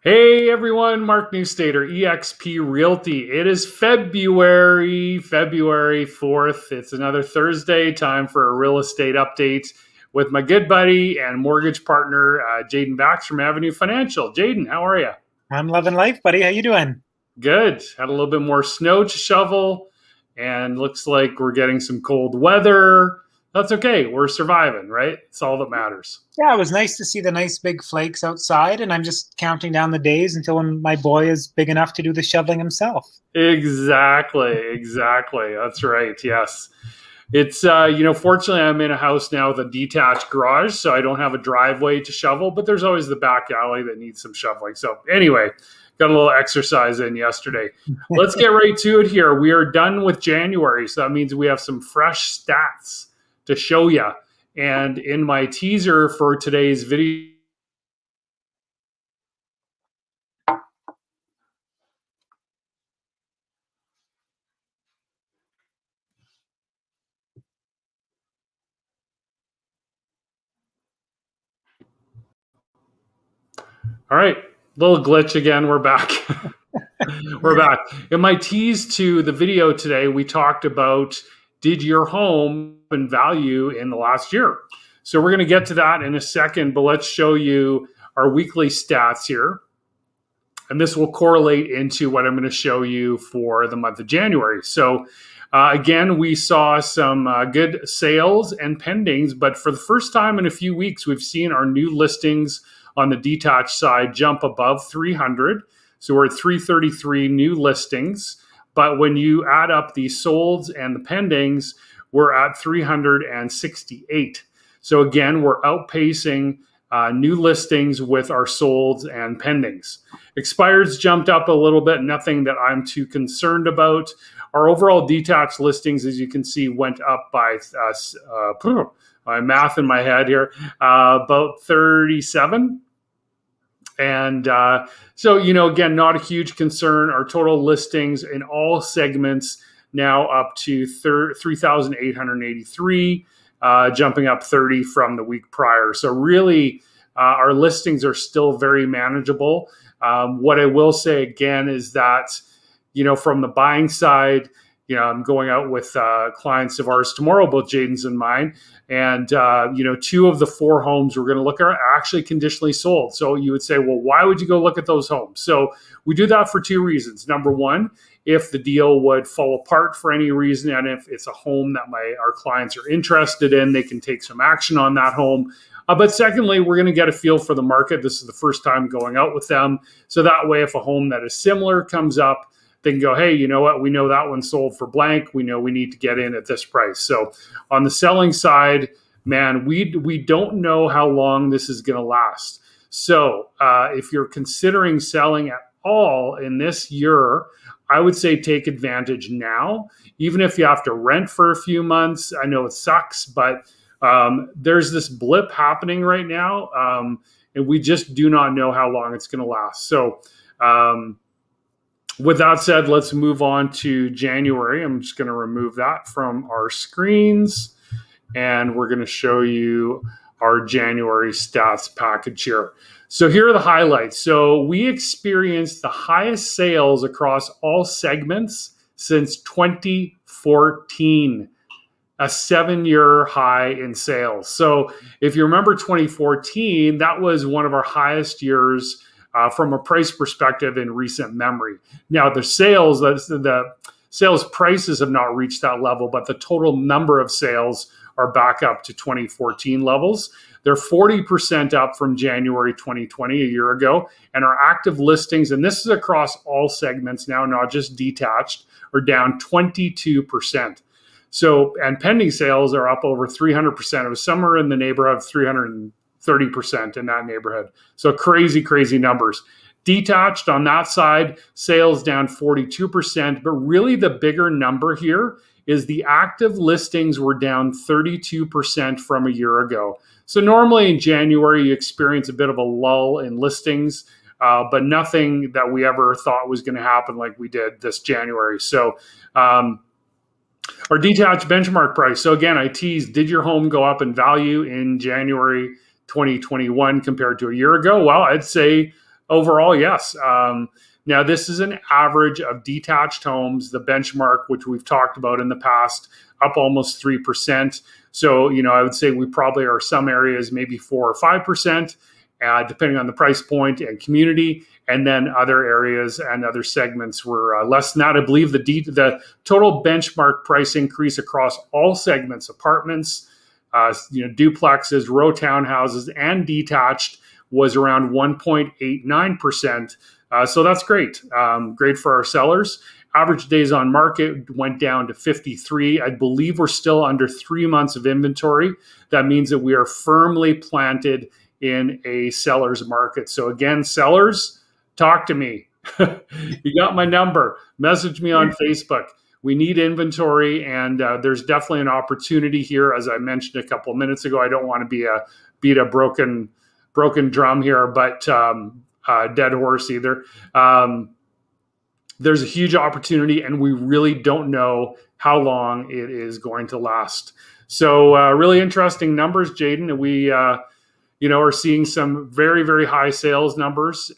Hey everyone, Mark Newstater, eXp Realty. It is February 4th. It's another Thursday, time for a real estate update with my good buddy and mortgage partner, Jaden Bax from Avenue Financial. Jaden, how are you? I'm loving life, buddy. How you doing? Good. Had a little bit more snow to shovel, and looks like we're getting some cold weather. That's okay. We're surviving, right? It's all that matters. Yeah, it was nice to see the nice big flakes outside, and I'm just counting down the days until when my boy is big enough to do the shoveling himself. Exactly. That's right. Yes. It's, fortunately, I'm in a house now with a detached garage, so I don't have a driveway to shovel, but there's always the back alley that needs some shoveling. So, anyway, got a little exercise in yesterday. Let's get right to it here. We are done with January, so that means we have some fresh stats to show you. And in my teaser for today's video, all right, little glitch again. We're back. We're back. In my tease to the video today, we talked about did your home in value in the last year? So we're going to get to that in a second, but let's show you our weekly stats here. And this will correlate into what I'm going to show you for the month of January. So again, we saw some good sales and pendings, but for the first time in a few weeks, we've seen our new listings on the detached side jump above 300. So we're at 333 new listings. But when you add up the solds and the pendings, we're at 368. So again, we're outpacing new listings with our solds and pendings. Expireds jumped up a little bit, nothing that I'm too concerned about. Our overall detached listings, as you can see, went up by, my math in my head here, about 37. And so, again, not a huge concern. Our total listings in all segments now up to 3,883, jumping up 30 from the week prior. So really, our listings are still very manageable. What I will say again is that, from the buying side, I'm going out with clients of ours tomorrow, both Jaden's and mine. And, 2 of the 4 homes we're going to look at are actually conditionally sold. So you would say, well, why would you go look at those homes? So we do that for 2 reasons. Number one, if the deal would fall apart for any reason, and if it's a home that our clients are interested in, they can take some action on that home. But secondly, we're going to get a feel for the market. This is the first time going out with them. So that way, if a home that is similar comes up, they can go, hey, you know what? We know that one sold for blank. We know we need to get in at this price. So on the selling side, man, we don't know how long this is going to last. So if you're considering selling at all in this year, I would say take advantage now. Even if you have to rent for a few months, I know it sucks, but there's this blip happening right now, and we just do not know how long it's going to last. So with that said, let's move on to January. I'm just going to remove that from our screens, and we're going to show you our January stats package here. So here are the highlights. So we experienced the highest sales across all segments since 2014, a 7-year high in sales. So if you remember 2014, that was one of our highest years from a price perspective in recent memory. Now the sales prices have not reached that level, but the total number of sales are back up to 2014 levels. They're 40% up from January 2020, a year ago. And our active listings, and this is across all segments now, not just detached, are down 22%. So, and pending sales are up over 300%. It was somewhere in the neighborhood of 330% in that neighborhood. So crazy numbers. Detached on that side, sales down 42%. But really the bigger number here is the active listings were down 32% from a year ago. So normally in January, you experience a bit of a lull in listings, but nothing that we ever thought was going to happen like we did this January. So our detached benchmark price. So again, I teased, did your home go up in value in January 2021 compared to a year ago? Well, I'd say Overall, yes. Now, this is an average of detached homes, the benchmark, which we've talked about in the past, up almost 3%. So, I would say we probably are some areas maybe 4 or 5%, depending on the price point and community. And then other areas and other segments were less than that. I believe the total benchmark price increase across all segments, apartments, duplexes, row townhouses, and detached, was around 1.89%. So that's great. Great for our sellers. Average days on market went down to 53. I believe we're still under 3 months of inventory. That means that we are firmly planted in a seller's market. So again, sellers, talk to me. You got my number. Message me on Facebook. We need inventory, and there's definitely an opportunity here. As I mentioned a couple of minutes ago, I don't want to beat a broken drum here, but dead horse either. There's a huge opportunity, and we really don't know how long it is going to last. So really interesting numbers, Jayden. We are seeing some very, very high sales numbers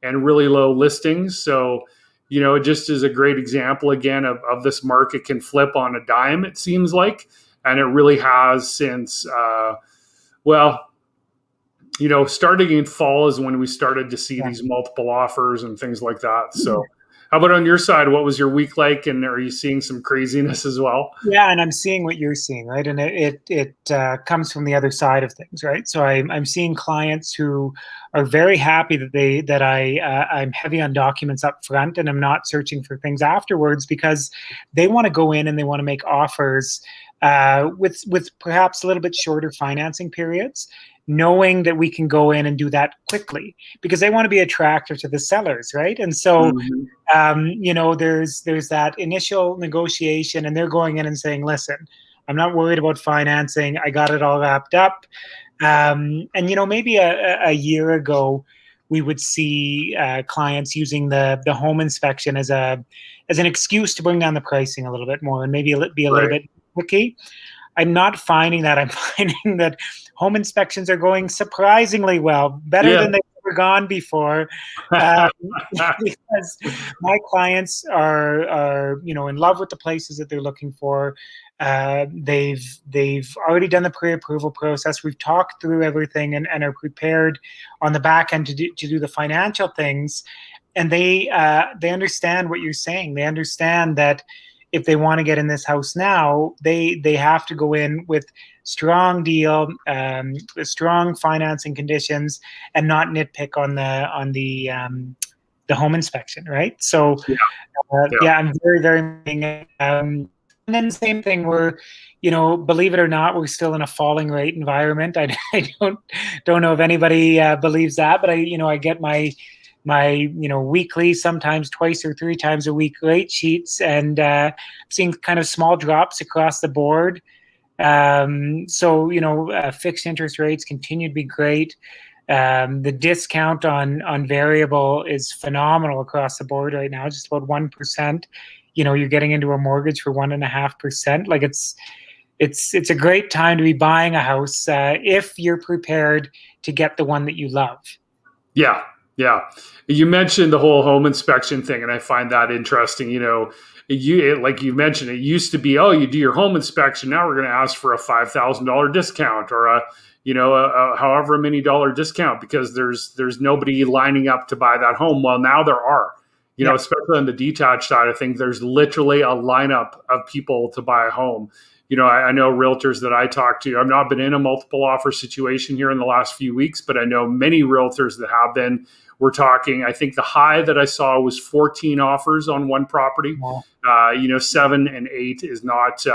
and really low listings. So, it just is a great example, again, of this market can flip on a dime, it seems like. And it really has since, starting in fall is when we started to see these multiple offers and things like that. So how about on your side? What was your week like? And are you seeing some craziness as well? Yeah, and I'm seeing what you're seeing, right? And it comes from the other side of things, right? So I'm seeing clients who are very happy that I'm heavy on documents up front, and I'm not searching for things afterwards, because they want to go in and they want to make offers with perhaps a little bit shorter financing periods, knowing that we can go in and do that quickly, because they want to be attractive to the sellers, right? And so, there's that initial negotiation, and they're going in and saying, listen, I'm not worried about financing. I got it all wrapped up. And maybe a year ago, we would see clients using the home inspection as an excuse to bring down the pricing a little bit more and maybe be a little bit tricky. I'm not finding that. I'm finding that home inspections are going surprisingly well, better than they've ever gone before, because my clients are in love with the places that they're looking for. They've already done the pre-approval process. We've talked through everything and are prepared on the back end to do the financial things, and they understand what you're saying. They understand that if they want to get in this house now, they have to go in with strong deal, strong financing conditions, and not nitpick on the home inspection, right? So, I'm very, very. And then same thing, we're, believe it or not, we're still in a falling rate environment. I don't know if anybody believes that, but I get my weekly, sometimes twice or three times a week rate sheets, and seeing kind of small drops across the board. Fixed interest rates continue to be great. The discount on variable is phenomenal across the board right now, just about 1%. You're getting into a mortgage for 1.5%. Like it's a great time to be buying a house if you're prepared to get the one that you love. Yeah. Yeah. You mentioned the whole home inspection thing, and I find that interesting. Like you mentioned, it used to be, you do your home inspection. Now we're going to ask for a $5,000 discount or a however many dollar discount, because there's nobody lining up to buy that home. Well, now there are, especially on the detached side of things, there's literally a lineup of people to buy a home. I know realtors that I talk to. I've not been in a multiple offer situation here in the last few weeks, but I know many realtors that have been. We're talking, I think the high that I saw was 14 offers on one property. Wow. 7 and 8 is not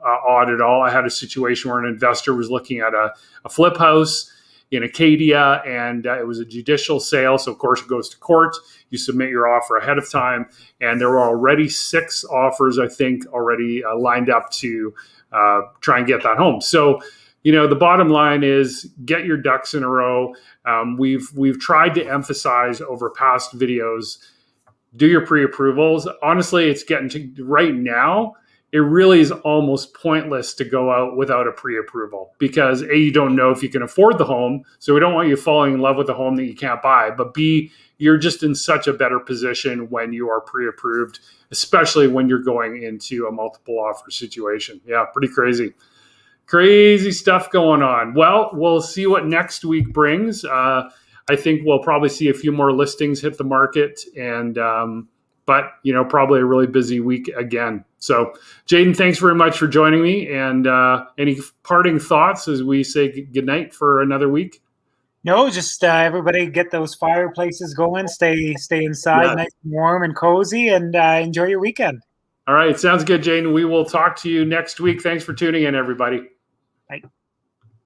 odd at all. I had a situation where an investor was looking at a flip house in Acadia, and it was a judicial sale. So of course it goes to court. You submit your offer ahead of time, and there were already 6 offers, I think, already lined up to try and get that home. So, the bottom line is get your ducks in a row. We've tried to emphasize over past videos, do your pre-approvals. Honestly, it's getting to right now. it really is almost pointless to go out without a pre-approval because A, you don't know if you can afford the home. So we don't want you falling in love with a home that you can't buy. But B, you're just in such a better position when you are pre-approved, especially when you're going into a multiple offer situation. Yeah, pretty crazy. Crazy stuff going on. Well, we'll see what next week brings. I think we'll probably see a few more listings hit the market, and but probably a really busy week again. So, Jayden, thanks very much for joining me. And any parting thoughts as we say goodnight for another week? No, just everybody get those fireplaces going. Stay inside, nice and warm and cozy, and enjoy your weekend. All right, sounds good, Jayden. We will talk to you next week. Thanks for tuning in, everybody. Bye.